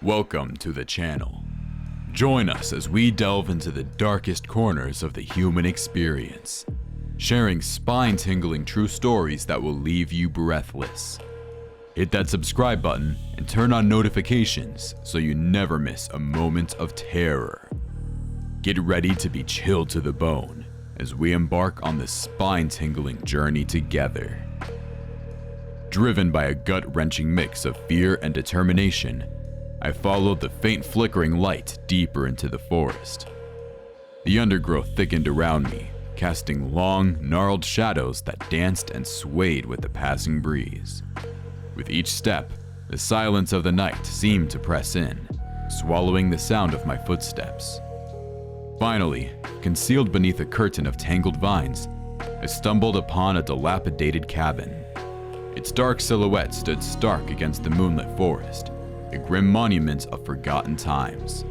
Welcome to the channel. Join us as we delve into the darkest corners of the human experience, sharing spine-tingling true stories that will leave you breathless. Hit that subscribe button and turn on notifications so you never miss a moment of terror. Get ready to be chilled to the bone as we embark on this spine-tingling journey together. Driven by a gut-wrenching mix of fear and determination, I followed the faint flickering light deeper into the forest. The undergrowth thickened around me, casting long, gnarled shadows that danced and swayed with the passing breeze. With each step, the silence of the night seemed to press in, swallowing the sound of my footsteps. Finally, concealed beneath a curtain of tangled vines, I stumbled upon a dilapidated cabin. Its dark silhouette stood stark against the moonlit forest, a grim monument of forgotten times.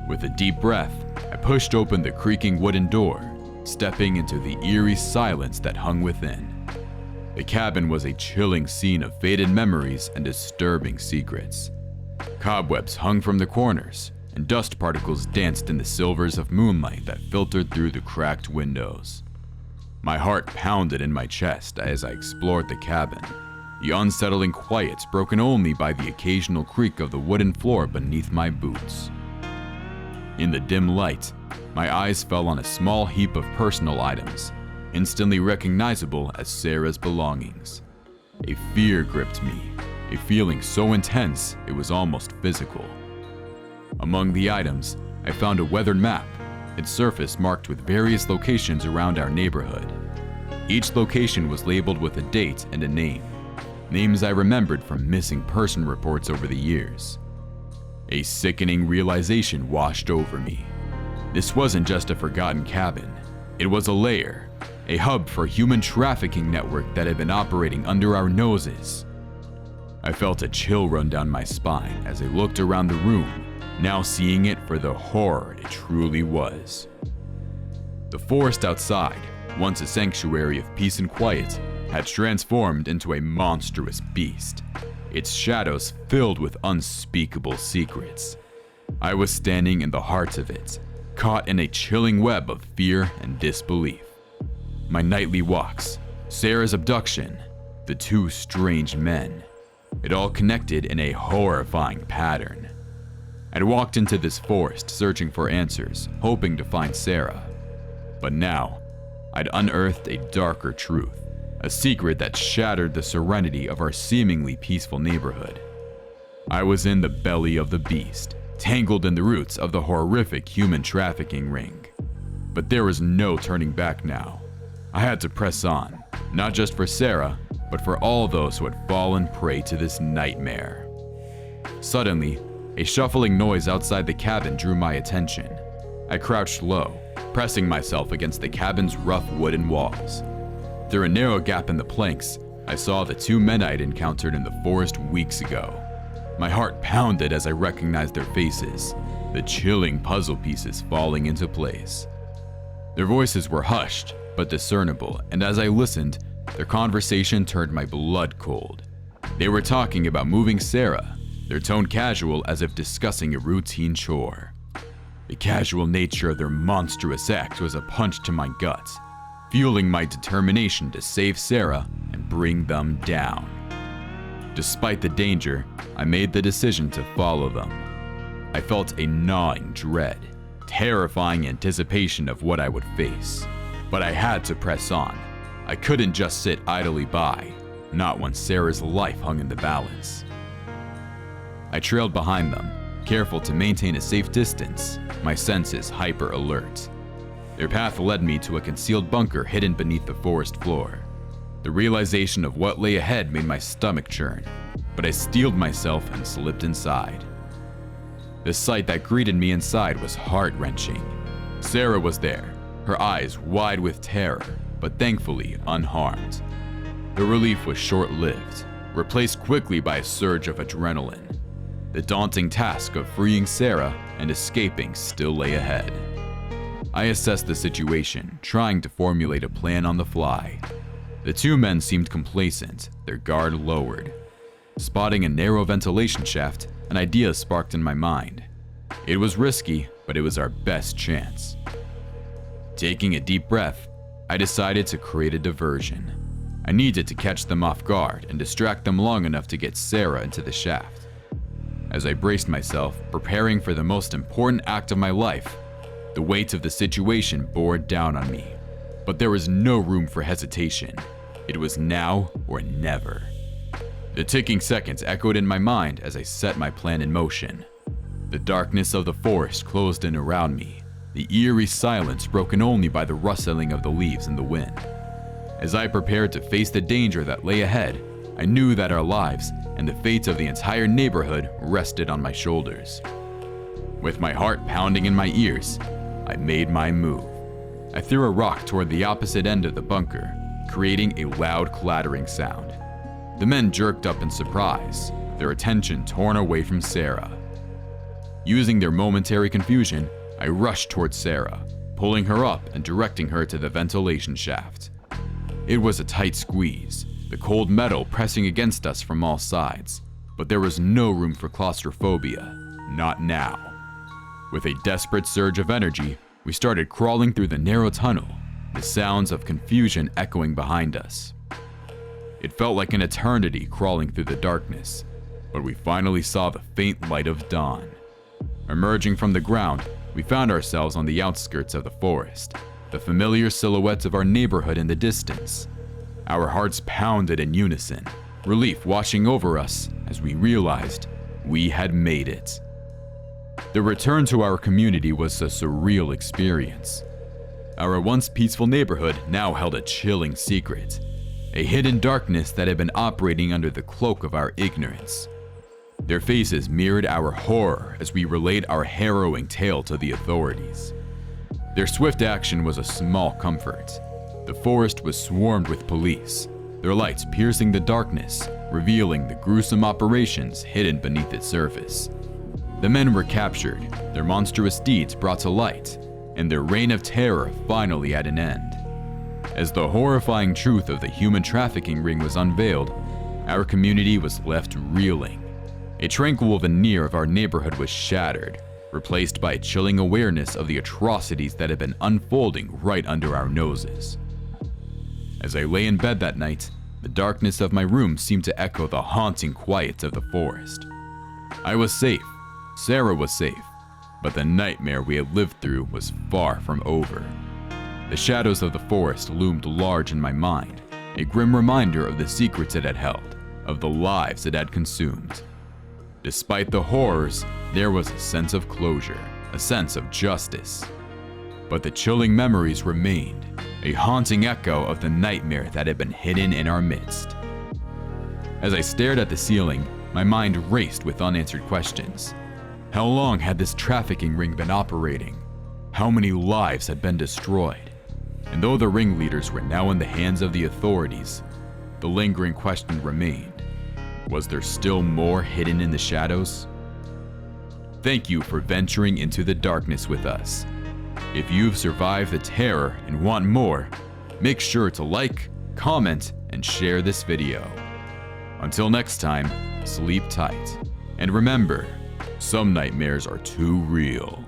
With a deep breath, I pushed open the creaking wooden door, stepping into the eerie silence that hung within. The cabin was a chilling scene of faded memories and disturbing secrets. Cobwebs hung from the corners, and dust particles danced in the silvers of moonlight that filtered through the cracked windows. My heart pounded in my chest as I explored the cabin, the unsettling quiet broken only by the occasional creak of the wooden floor beneath my boots. In the dim light, my eyes fell on a small heap of personal items, instantly recognizable as Sarah's belongings. A fear gripped me, a feeling so intense it was almost physical. Among the items, I found a weathered map, its surface marked with various locations around our neighborhood. Each location was labeled with a date and a name, names I remembered from missing person reports over the years. A sickening realization washed over me. This wasn't just a forgotten cabin. It was a lair, a hub for a human trafficking network that had been operating under our noses. I felt a chill run down my spine as I looked around the room, now seeing it for the horror it truly was. The forest outside, once a sanctuary of peace and quiet, had transformed into a monstrous beast, its shadows filled with unspeakable secrets. I was standing in the heart of it, caught in a chilling web of fear and disbelief. My nightly walks, Sarah's abduction, the two strange men, it all connected in a horrifying pattern. I'd walked into this forest searching for answers, hoping to find Sarah. But now, I'd unearthed a darker truth, a secret that shattered the serenity of our seemingly peaceful neighborhood. I was in the belly of the beast, tangled in the roots of the horrific human trafficking ring. But there was no turning back now. I had to press on, not just for Sarah, but for all those who had fallen prey to this nightmare. Suddenly, a shuffling noise outside the cabin drew my attention. I crouched low, pressing myself against the cabin's rough wooden walls. Through a narrow gap in the planks, I saw the two men I'd encountered in the forest weeks ago. My heart pounded as I recognized their faces, the chilling puzzle pieces falling into place. Their voices were hushed, but discernible, and as I listened, their conversation turned my blood cold. They were talking about moving Sarah, their tone casual as if discussing a routine chore. The casual nature of their monstrous act was a punch to my gut, fueling my determination to save Sarah and bring them down. Despite the danger, I made the decision to follow them. I felt a gnawing dread, terrifying anticipation of what I would face. But I had to press on. I couldn't just sit idly by, not when Sarah's life hung in the balance. I trailed behind them, careful to maintain a safe distance, my senses hyper alert. Their path led me to a concealed bunker hidden beneath the forest floor. The realization of what lay ahead made my stomach churn, but I steeled myself and slipped inside. The sight that greeted me inside was heart-wrenching. Sarah was there, her eyes wide with terror, but thankfully unharmed. The relief was short-lived, replaced quickly by a surge of adrenaline. The daunting task of freeing Sarah and escaping still lay ahead. I assessed the situation, trying to formulate a plan on the fly. The two men seemed complacent, their guard lowered. Spotting a narrow ventilation shaft, an idea sparked in my mind. It was risky, but it was our best chance. Taking a deep breath, I decided to create a diversion. I needed to catch them off guard and distract them long enough to get Sarah into the shaft. As I braced myself, preparing for the most important act of my life, the weight of the situation bore down on me. But there was no room for hesitation. It was now or never. The ticking seconds echoed in my mind as I set my plan in motion. The darkness of the forest closed in around me, the eerie silence broken only by the rustling of the leaves in the wind. As I prepared to face the danger that lay ahead, I knew that our lives and the fate of the entire neighborhood rested on my shoulders. With my heart pounding in my ears, I made my move. I threw a rock toward the opposite end of the bunker, creating a loud clattering sound. The men jerked up in surprise, their attention torn away from Sarah. Using their momentary confusion, I rushed towards Sarah, pulling her up and directing her to the ventilation shaft. It was a tight squeeze, the cold metal pressing against us from all sides, but there was no room for claustrophobia, not now. With a desperate surge of energy, we started crawling through the narrow tunnel, the sounds of confusion echoing behind us. It felt like an eternity crawling through the darkness, but we finally saw the faint light of dawn. Emerging from the ground, we found ourselves on the outskirts of the forest, the familiar silhouettes of our neighborhood in the distance. Our hearts pounded in unison, relief washing over us as we realized we had made it. The return to our community was a surreal experience. Our once peaceful neighborhood now held a chilling secret, a hidden darkness that had been operating under the cloak of our ignorance. Their faces mirrored our horror as we relayed our harrowing tale to the authorities. Their swift action was a small comfort. The forest was swarmed with police, their lights piercing the darkness, revealing the gruesome operations hidden beneath its surface. The men were captured, their monstrous deeds brought to light, and their reign of terror finally at an end. As the horrifying truth of the human trafficking ring was unveiled, our community was left reeling. A tranquil veneer of our neighborhood was shattered, replaced by a chilling awareness of the atrocities that had been unfolding right under our noses. As I lay in bed that night, the darkness of my room seemed to echo the haunting quiet of the forest. I was safe, Sarah was safe, but the nightmare we had lived through was far from over. The shadows of the forest loomed large in my mind, a grim reminder of the secrets it had held, of the lives it had consumed. Despite the horrors, there was a sense of closure, a sense of justice. But the chilling memories remained, a haunting echo of the nightmare that had been hidden in our midst. As I stared at the ceiling, my mind raced with unanswered questions. How long had this trafficking ring been operating? How many lives had been destroyed? And though the ringleaders were now in the hands of the authorities, the lingering question remained. Was there still more hidden in the shadows? Thank you for venturing into the darkness with us. If you've survived the terror and want more, make sure to like, comment, and share this video. Until next time, sleep tight. And remember, some nightmares are too real.